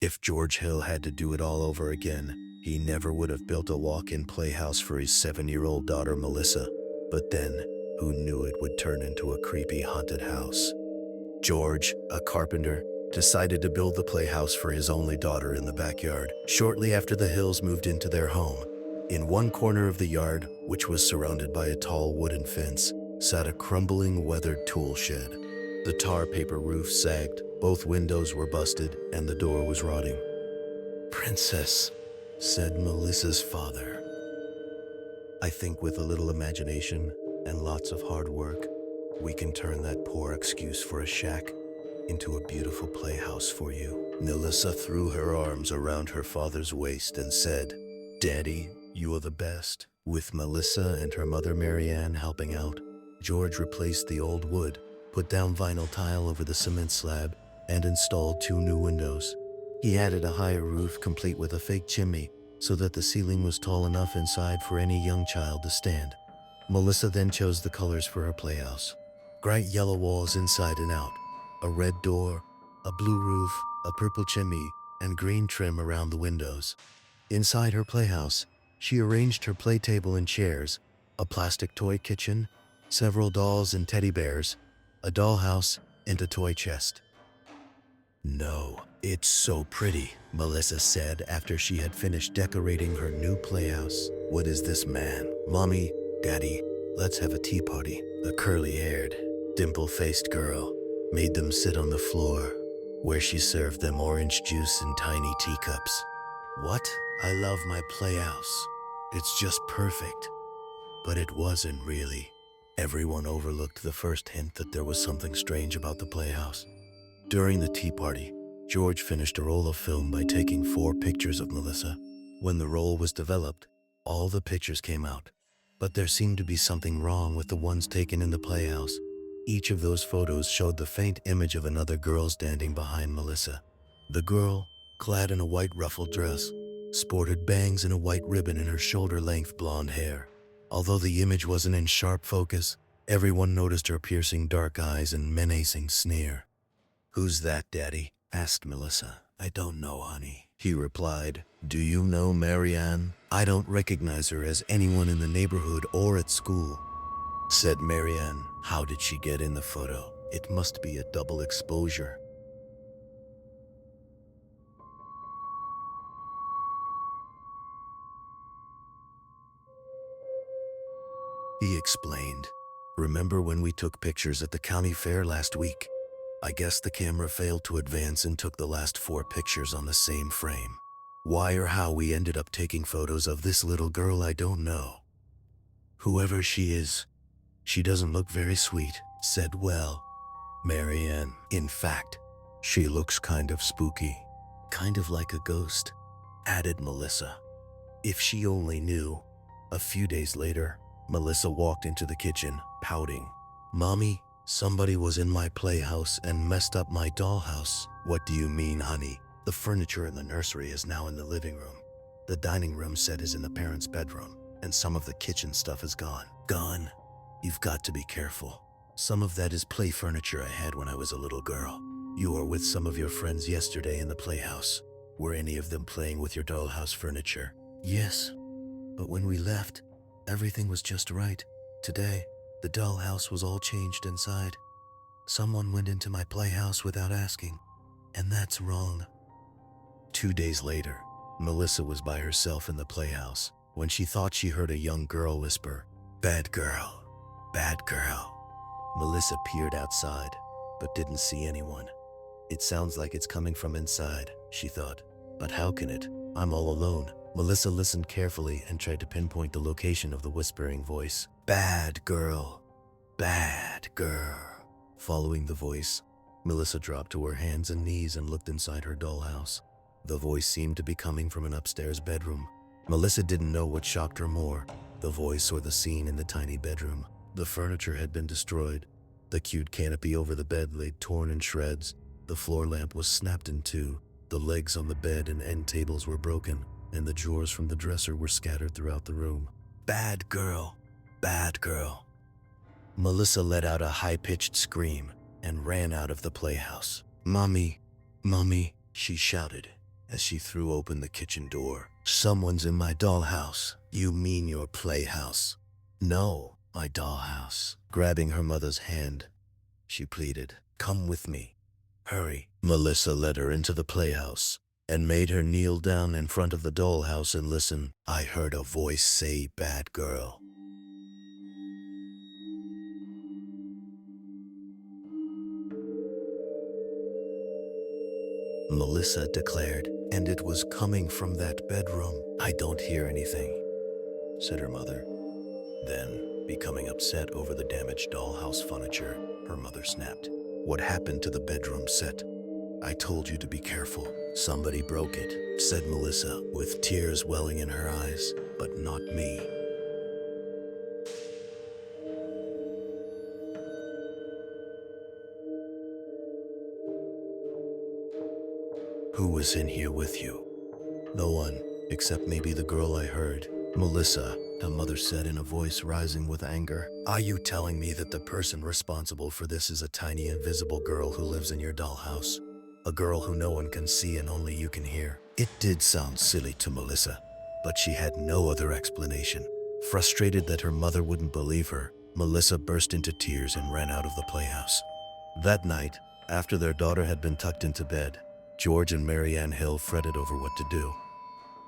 If George Hill had to do it all over again, he never would have built a walk-in playhouse for his 7-year-old daughter Melissa. But then, who knew it would turn into a creepy haunted house? George, a carpenter, decided to build the playhouse for his only daughter in the backyard, shortly after the Hills moved into their home. In one corner of the yard, which was surrounded by a tall wooden fence, sat a crumbling, weathered tool shed. The tar paper roof sagged, both windows were busted, and the door was rotting. "Princess," said Melissa's father. "I think with a little imagination and lots of hard work, we can turn that poor excuse for a shack into a beautiful playhouse for you." Melissa threw her arms around her father's waist and said, "Daddy, you are the best." With Melissa and her mother Marianne helping out, George replaced the old wood, put down vinyl tile over the cement slab, and installed 2 new windows. He added a higher roof complete with a fake chimney so that the ceiling was tall enough inside for any young child to stand. Melissa then chose the colors for her playhouse. Bright yellow walls inside and out, a red door, a blue roof, a purple chimney, and green trim around the windows. Inside her playhouse, she arranged her play table and chairs, a plastic toy kitchen, several dolls and teddy bears, a dollhouse, and a toy chest. "No, it's so pretty," Melissa said after she had finished decorating her new playhouse. "What is this man?" "Mommy, Daddy, let's have a tea party." A curly-haired, dimple-faced girl made them sit on the floor, where she served them orange juice in tiny teacups. "What? I love my playhouse. It's just perfect." But it wasn't really. Everyone overlooked the first hint that there was something strange about the playhouse. During the tea party, George finished a roll of film by taking 4 pictures of Melissa. When the roll was developed, all the pictures came out. But there seemed to be something wrong with the ones taken in the playhouse. Each of those photos showed the faint image of another girl standing behind Melissa. The girl, clad in a white ruffled dress, sported bangs and a white ribbon in her shoulder-length blonde hair. Although the image wasn't in sharp focus, everyone noticed her piercing dark eyes and menacing sneer. "Who's that, Daddy?" asked Melissa. "I don't know, honey," he replied. "Do you know Marianne?" "I don't recognize her as anyone in the neighborhood or at school," said Marianne. "How did she get in the photo? It must be a double exposure." He explained, "Remember when we took pictures at the county fair last week? I guess the camera failed to advance and took the last 4 pictures on the same frame. Why or how we ended up taking photos of this little girl, I don't know. Whoever she is, she doesn't look very sweet," said Marianne. "In fact, she looks kind of spooky. Kind of like a ghost," added Melissa. If she only knew. A few days later, Melissa walked into the kitchen, pouting. "Mommy, somebody was in my playhouse and messed up my dollhouse." "What do you mean, honey?" "The furniture in the nursery is now in the living room. The dining room set is in the parents' bedroom, and some of the kitchen stuff is gone." "Gone? You've got to be careful. Some of that is play furniture I had when I was a little girl. You were with some of your friends yesterday in the playhouse. Were any of them playing with your dollhouse furniture?" "Yes, but when we left, everything was just right. Today, the dollhouse was all changed inside. Someone went into my playhouse without asking, and that's wrong." 2 days later, Melissa was by herself in the playhouse when she thought she heard a young girl whisper, "Bad girl, bad girl." Melissa peered outside, but didn't see anyone. "It sounds like it's coming from inside," she thought. "But how can it? I'm all alone." Melissa listened carefully and tried to pinpoint the location of the whispering voice. "Bad girl, bad girl." Following the voice, Melissa dropped to her hands and knees and looked inside her dollhouse. The voice seemed to be coming from an upstairs bedroom. Melissa didn't know what shocked her more, the voice or the scene in the tiny bedroom. The furniture had been destroyed. The cute canopy over the bed lay torn in shreds. The floor lamp was snapped in 2. The legs on the bed and end tables were broken, and the drawers from the dresser were scattered throughout the room. "Bad girl, bad girl." Melissa let out a high-pitched scream and ran out of the playhouse. "Mommy, Mommy," she shouted. as she threw open the kitchen door. "Someone's in my dollhouse." "You mean your playhouse?" "No, my dollhouse." Grabbing her mother's hand, she pleaded, "Come with me. Hurry." Melissa led her into the playhouse and made her kneel down in front of the dollhouse and listen. "I heard a voice say, 'Bad girl.'" Melissa declared, "and it was coming from that bedroom." "I don't hear anything," said her mother. Then, becoming upset over the damaged dollhouse furniture, her mother snapped, "What happened to the bedroom set? I told you to be careful." "Somebody broke it," said Melissa, with tears welling in her eyes, "but not me." "Who was in here with you?" "No one, except maybe the girl I heard." "Melissa," the mother said in a voice rising with anger, "are you telling me that the person responsible for this is a tiny invisible girl who lives in your dollhouse? A girl who no one can see and only you can hear?" It did sound silly to Melissa, but she had no other explanation. Frustrated that her mother wouldn't believe her, Melissa burst into tears and ran out of the playhouse. That night, after their daughter had been tucked into bed, George and Marianne Hill fretted over what to do.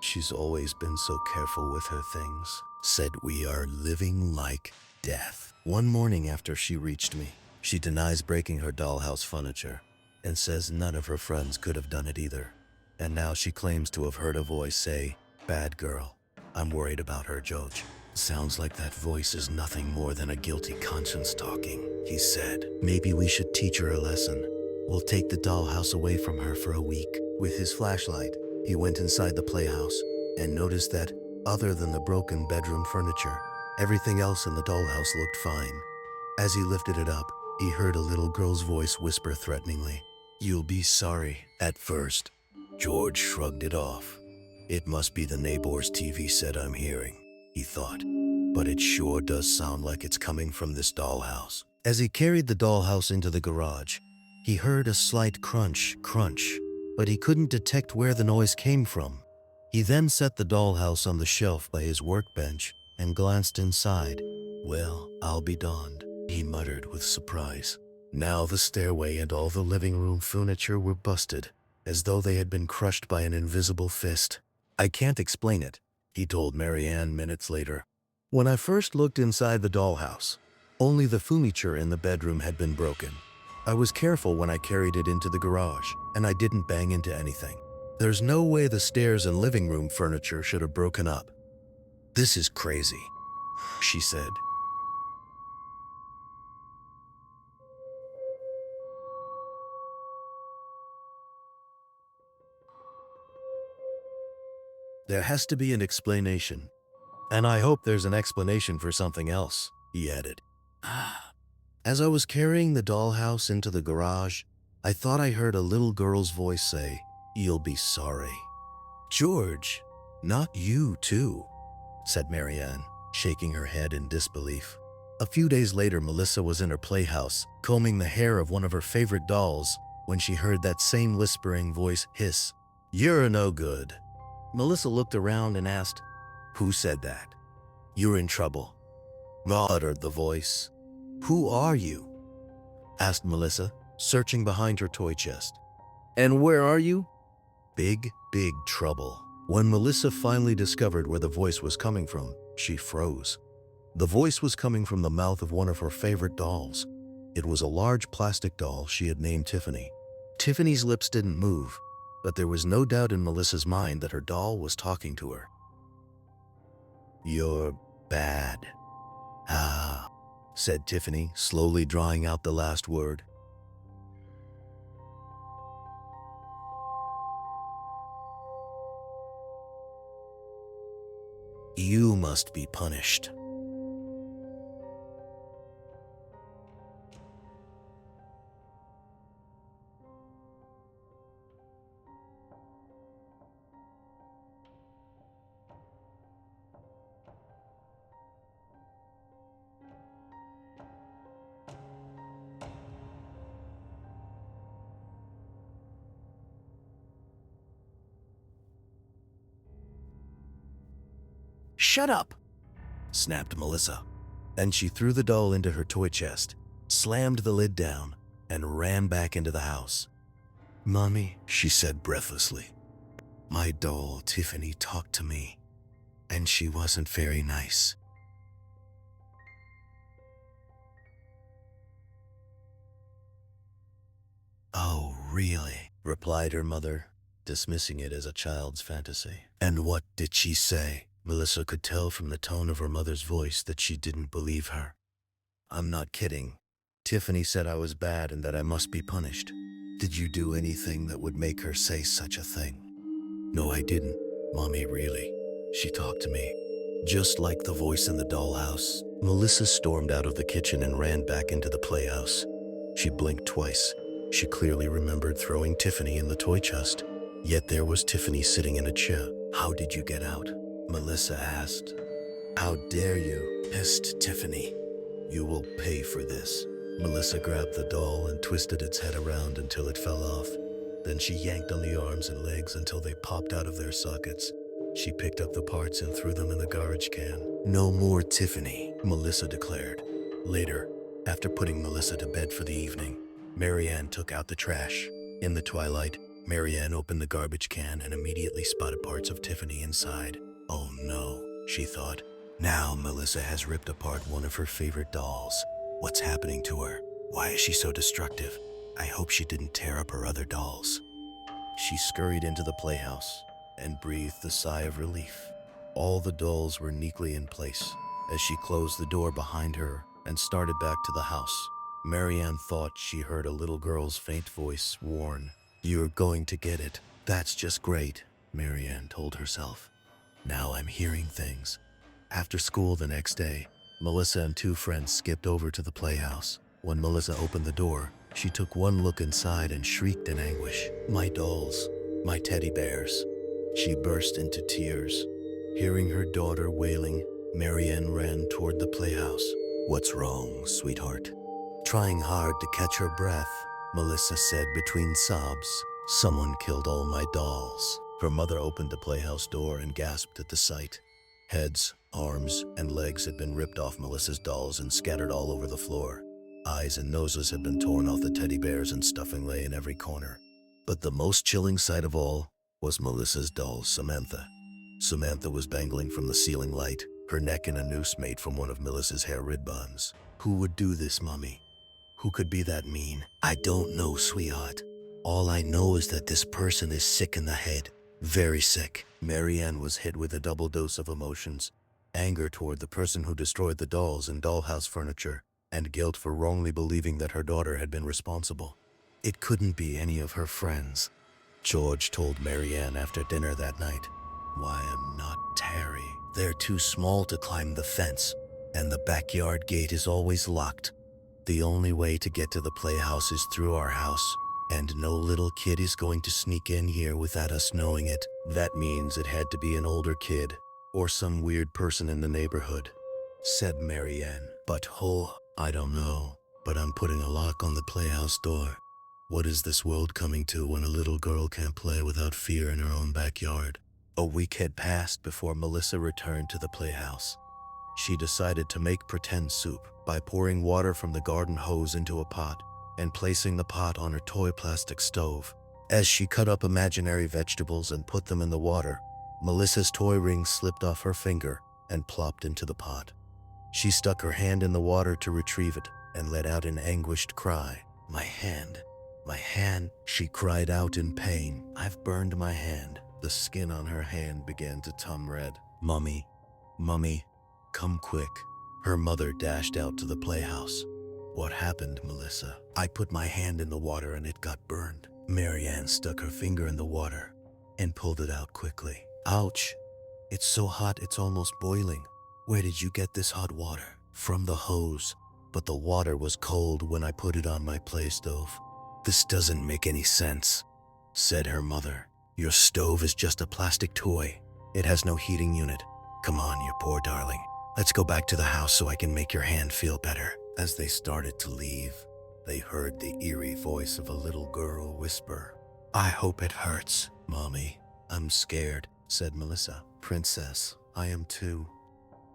"She's always been so careful with her things," said, "we are living like death." One morning after she reached me, she denies breaking her dollhouse furniture and says none of her friends could have done it either. And now she claims to have heard a voice say, "Bad girl." "I'm worried about her, George." "Sounds like that voice is nothing more than a guilty conscience talking," he said. "Maybe we should teach her a lesson. We'll take the dollhouse away from her for a week." With his flashlight, he went inside the playhouse and noticed that, other than the broken bedroom furniture, everything else in the dollhouse looked fine. As he lifted it up, he heard a little girl's voice whisper threateningly, "You'll be sorry." At first, George shrugged it off. "It must be the neighbor's TV set I'm hearing," he thought. "But it sure does sound like it's coming from this dollhouse." As he carried the dollhouse into the garage, he heard a slight crunch, but he couldn't detect where the noise came from. He then set the dollhouse on the shelf by his workbench and glanced inside. "Well, I'll be darned," he muttered with surprise. Now the stairway and all the living room furniture were busted, as though they had been crushed by an invisible fist. "I can't explain it," he told Marianne minutes later. "When I first looked inside the dollhouse, only the furniture in the bedroom had been broken. I was careful when I carried it into the garage, and I didn't bang into anything. There's no way the stairs and living room furniture should have broken up." "This is crazy," she said. "There has to be an explanation. And I hope there's an explanation for something else," he added. "As I was carrying the dollhouse into the garage, I thought I heard a little girl's voice say, 'You'll be sorry.'" "George, not you too," said Marianne, shaking her head in disbelief. A few days later, Melissa was in her playhouse, combing the hair of one of her favorite dolls, when she heard that same whispering voice hiss, "You're no good." Melissa looked around and asked, "Who said that?" "You're in trouble," uttered the voice. "Who are you?" asked Melissa, searching behind her toy chest. "And where are you?" Big trouble. When Melissa finally discovered where the voice was coming from, she froze. The voice was coming from the mouth of one of her favorite dolls. It was a large plastic doll she had named Tiffany. Tiffany's lips didn't move, but there was no doubt in Melissa's mind that her doll was talking to her. "You're bad." "Ah," said Tiffany, slowly drawing out the last word. "You must be punished." Shut up, snapped Melissa. And she threw the doll into her toy chest, slammed the lid down, and ran back into the house. "Mommy," she said breathlessly, "my doll Tiffany talked to me, and she wasn't very nice." "Oh, really?" replied her mother, dismissing it as a child's fantasy. "And what did she say?" Melissa could tell from the tone of her mother's voice that she didn't believe her. "I'm not kidding. Tiffany said I was bad and that I must be punished." "Did you do anything that would make her say such a thing?" "No, I didn't, Mommy, really. She talked to me, just like the voice in the dollhouse." Melissa stormed out of the kitchen and ran back into the playhouse. She blinked twice. She clearly remembered throwing Tiffany in the toy chest. Yet there was Tiffany sitting in a chair. "How did you get out?" Melissa asked. "How dare you?" hissed Tiffany. "You will pay for this." Melissa grabbed the doll and twisted its head around until it fell off. Then she yanked on the arms and legs until they popped out of their sockets. She picked up the parts and threw them in the garbage can. "No more Tiffany," Melissa declared. Later, after putting Melissa to bed for the evening, Marianne took out the trash. In the twilight, Marianne opened the garbage can and immediately spotted parts of Tiffany inside. "Oh no," she thought. "Now Melissa has ripped apart one of her favorite dolls. What's happening to her? Why is she so destructive? I hope she didn't tear up her other dolls." She scurried into the playhouse and breathed a sigh of relief. All the dolls were neatly in place. As she closed the door behind her and started back to the house, Marianne thought she heard a little girl's faint voice warn, "You're going to get it." "That's just great," Marianne told herself. "Now I'm hearing things." After school the next day, Melissa and two friends skipped over to the playhouse. When Melissa opened the door, she took one look inside and shrieked in anguish. "My dolls, my teddy bears." She burst into tears. Hearing her daughter wailing, Marianne ran toward the playhouse. "What's wrong, sweetheart?" Trying hard to catch her breath, Melissa said between sobs, "Someone killed all my dolls." Her mother opened the playhouse door and gasped at the sight. Heads, arms, and legs had been ripped off Melissa's dolls and scattered all over the floor. Eyes and noses had been torn off the teddy bears and stuffing lay in every corner. But the most chilling sight of all was Melissa's doll, Samantha. Samantha was dangling from the ceiling light, her neck in a noose made from one of Melissa's hair ribbons. "Who would do this, Mommy? Who could be that mean?" "I don't know, sweetheart. All I know is that this person is sick in the head. Very sick." Marianne was hit with a double dose of emotions: anger toward the person who destroyed the dolls and dollhouse furniture, and guilt for wrongly believing that her daughter had been responsible. It couldn't be any of her friends. George told Marianne after dinner that night, "Why, I'm not Terry. They're too small to climb the fence, and the backyard gate is always locked. The only way to get to the playhouse is through our house, and no little kid is going to sneak in here without us knowing it. That means it had to be an older kid, or some weird person in the neighborhood," said Marianne. "But I don't know, but I'm putting a lock on the playhouse door. What is this world coming to when a little girl can't play without fear in her own backyard?" A week had passed before Melissa returned to the playhouse. She decided to make pretend soup by pouring water from the garden hose into a pot and placing the pot on her toy plastic stove. As she cut up imaginary vegetables and put them in the water, Melissa's toy ring slipped off her finger and plopped into the pot. She stuck her hand in the water to retrieve it and let out an anguished cry. My hand, she cried out in pain. "I've burned my hand." The skin on her hand began to turn red. Mommy, come quick." Her mother dashed out to the playhouse. "What happened, Melissa?" "I put my hand in the water and it got burned." Marianne stuck her finger in the water and pulled it out quickly. "Ouch, it's so hot it's almost boiling." "Where did you get this hot water?" "From the hose, but the water was cold when I put it on my play stove." "This doesn't make any sense," said her mother. "Your stove is just a plastic toy. It has no heating unit. Come on, you poor darling. Let's go back to the house so I can make your hand feel better." As they started to leave, they heard the eerie voice of a little girl whisper, "I hope it hurts, Mommy." "I'm scared," said Melissa. "Princess, I am too.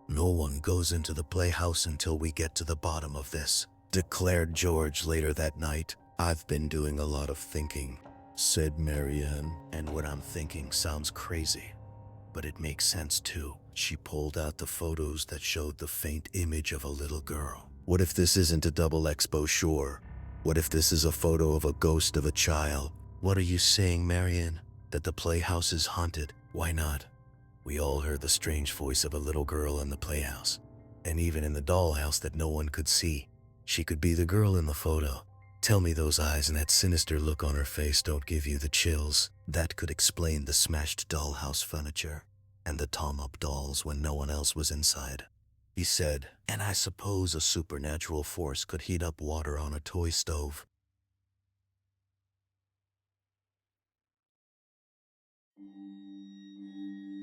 No one goes into the playhouse until we get to the bottom of this, declared George later that night. I've been doing a lot of thinking, said Marianne, and what I'm thinking sounds crazy, but it makes sense too. She pulled out the photos that showed the faint image of a little girl. What if this isn't a double exposure? What if this is a photo of a ghost of a child? What are you saying, Marianne? That the playhouse is haunted? Why not? We all heard the strange voice of a little girl in the playhouse, and even in the dollhouse that no one could see. She could be the girl in the photo. Tell me those eyes and that sinister look on her face don't give you the chills. That could explain the smashed dollhouse furniture and the tom-up dolls when no one else was inside. He said, and I suppose a supernatural force could heat up water on a toy stove.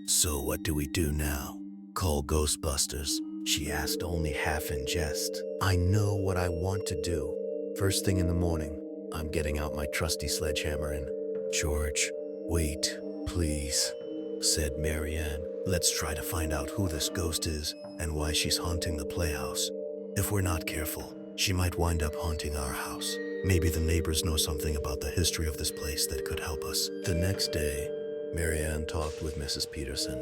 So what do we do now? Call Ghostbusters? She asked, only half in jest. I know what I want to do. First thing in the morning, I'm getting out my trusty sledgehammer and... George, wait, please, said Marianne. Let's try to find out who this ghost is and why she's haunting the playhouse. If we're not careful, she might wind up haunting our house. Maybe the neighbors know something about the history of this place that could help us. The next day, Marianne talked with Mrs. Peterson,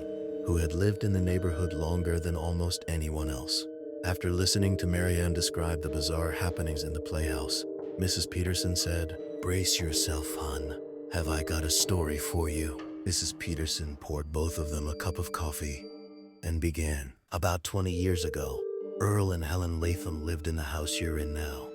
who had lived in the neighborhood longer than almost anyone else. After listening to Marianne describe the bizarre happenings in the playhouse, Mrs. Peterson said, brace yourself, hon. Have I got a story for you? Mrs. Peterson poured both of them a cup of coffee and began. About 20 years ago, Earl and Helen Latham lived in the house you're in now.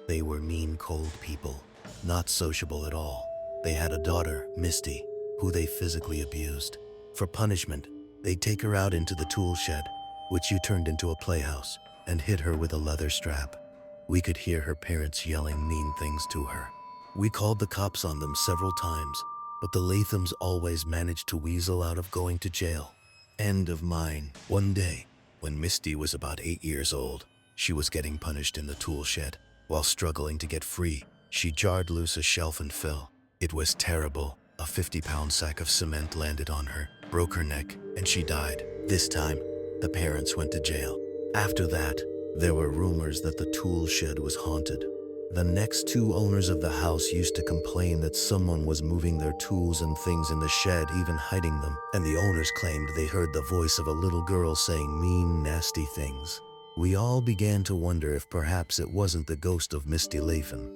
They were mean, cold people, not sociable at all. They had a daughter, Misty, who they physically abused. For punishment, they'd take her out into the tool shed, which you turned into a playhouse, and hit her with a leather strap. We could hear her parents yelling mean things to her. We called the cops on them several times, but the Lathams always managed to weasel out of going to jail. End of mine. One day, when Misty was about 8 years old, she was getting punished in the tool shed. While struggling to get free, she jarred loose a shelf and fell. It was terrible. A 50-pound sack of cement landed on her, broke her neck, and she died. This time, the parents went to jail. After that, there were rumors that the tool shed was haunted. The next two owners of the house used to complain that someone was moving their tools and things in the shed, even hiding them, and the owners claimed they heard the voice of a little girl saying mean, nasty things. We all began to wonder if perhaps it wasn't the ghost of Misty Latham.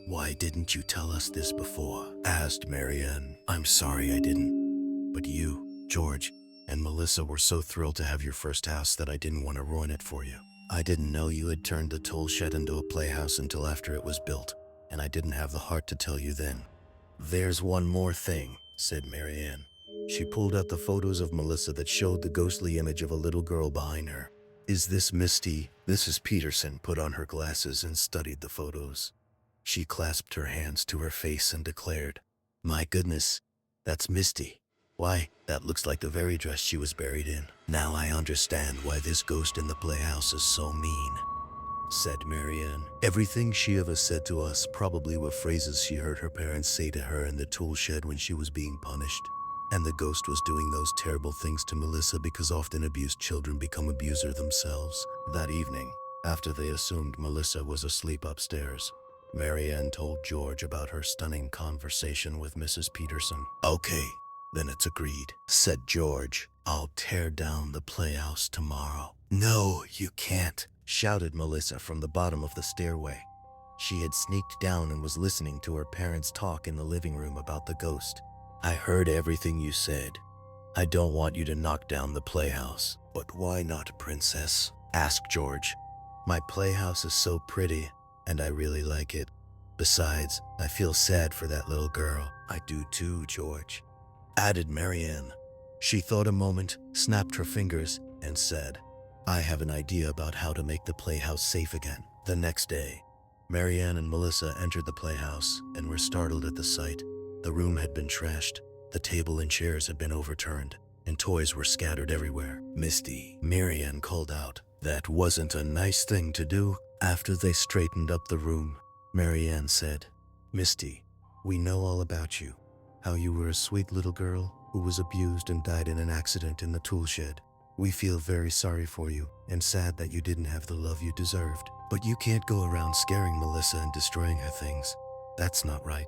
Why didn't you tell us this before? Asked Marianne. I'm sorry I didn't. But you, George, and Melissa were so thrilled to have your first house that I didn't want to ruin it for you. I didn't know you had turned the tool shed into a playhouse until after it was built, and I didn't have the heart to tell you then. There's one more thing, said Marianne. She pulled out the photos of Melissa that showed the ghostly image of a little girl behind her. Is this Misty? Mrs. Peterson put on her glasses and studied the photos. She clasped her hands to her face and declared, my goodness, that's Misty. Why, that looks like the very dress she was buried in. Now I understand why this ghost in the playhouse is so mean, said Marianne. Everything she ever said to us probably were phrases she heard her parents say to her in the tool shed when she was being punished. And the ghost was doing those terrible things to Melissa because often abused children become abusers themselves. That evening, after they assumed Melissa was asleep upstairs, Marianne told George about her stunning conversation with Mrs. Peterson. Okay, then it's agreed, said George. I'll tear down the playhouse tomorrow. No, you can't, shouted Melissa from the bottom of the stairway. She had sneaked down and was listening to her parents talk in the living room about the ghost. I heard everything you said. I don't want you to knock down the playhouse. But why not, princess? Asked George. My playhouse is so pretty, and I really like it. Besides, I feel sad for that little girl. I do too, George, added Marianne. She thought a moment, snapped her fingers, and said, I have an idea about how to make the playhouse safe again. The next day, Marianne and Melissa entered the playhouse and were startled at the sight. The room had been trashed, the table and chairs had been overturned, and toys were scattered everywhere. Misty, Marianne called out. That wasn't a nice thing to do. After they straightened up the room, Marianne said, Misty, we know all about you. How you were a sweet little girl who was abused and died in an accident in the tool shed. We feel very sorry for you and sad that you didn't have the love you deserved. But you can't go around scaring Melissa and destroying her things. That's not right.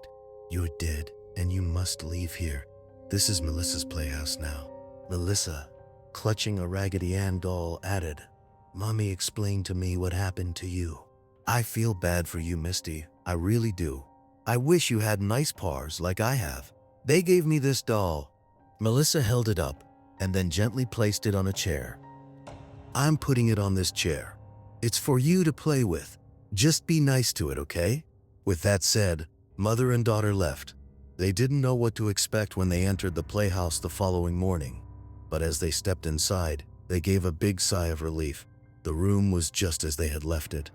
You're dead and you must leave here. This is Melissa's playhouse now. Melissa, clutching a Raggedy Ann doll, added, Mommy explained to me what happened to you. I feel bad for you, Misty. I really do. I wish you had nice paws like I have. They gave me this doll. Melissa held it up and then gently placed it on a chair. I'm putting it on this chair. It's for you to play with. Just be nice to it, okay? With that said, mother and daughter left. They didn't know what to expect when they entered the playhouse the following morning. But as they stepped inside, they gave a big sigh of relief. The room was just as they had left it.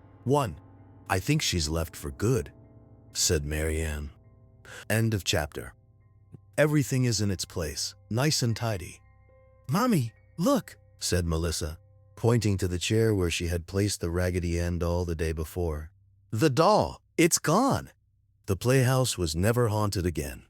I think she's left for good, said Marianne. End of chapter. Everything is in its place, nice and tidy. Mommy, look, said Melissa, pointing to the chair where she had placed the Raggedy Ann doll the day before. The doll, it's gone. The playhouse was never haunted again.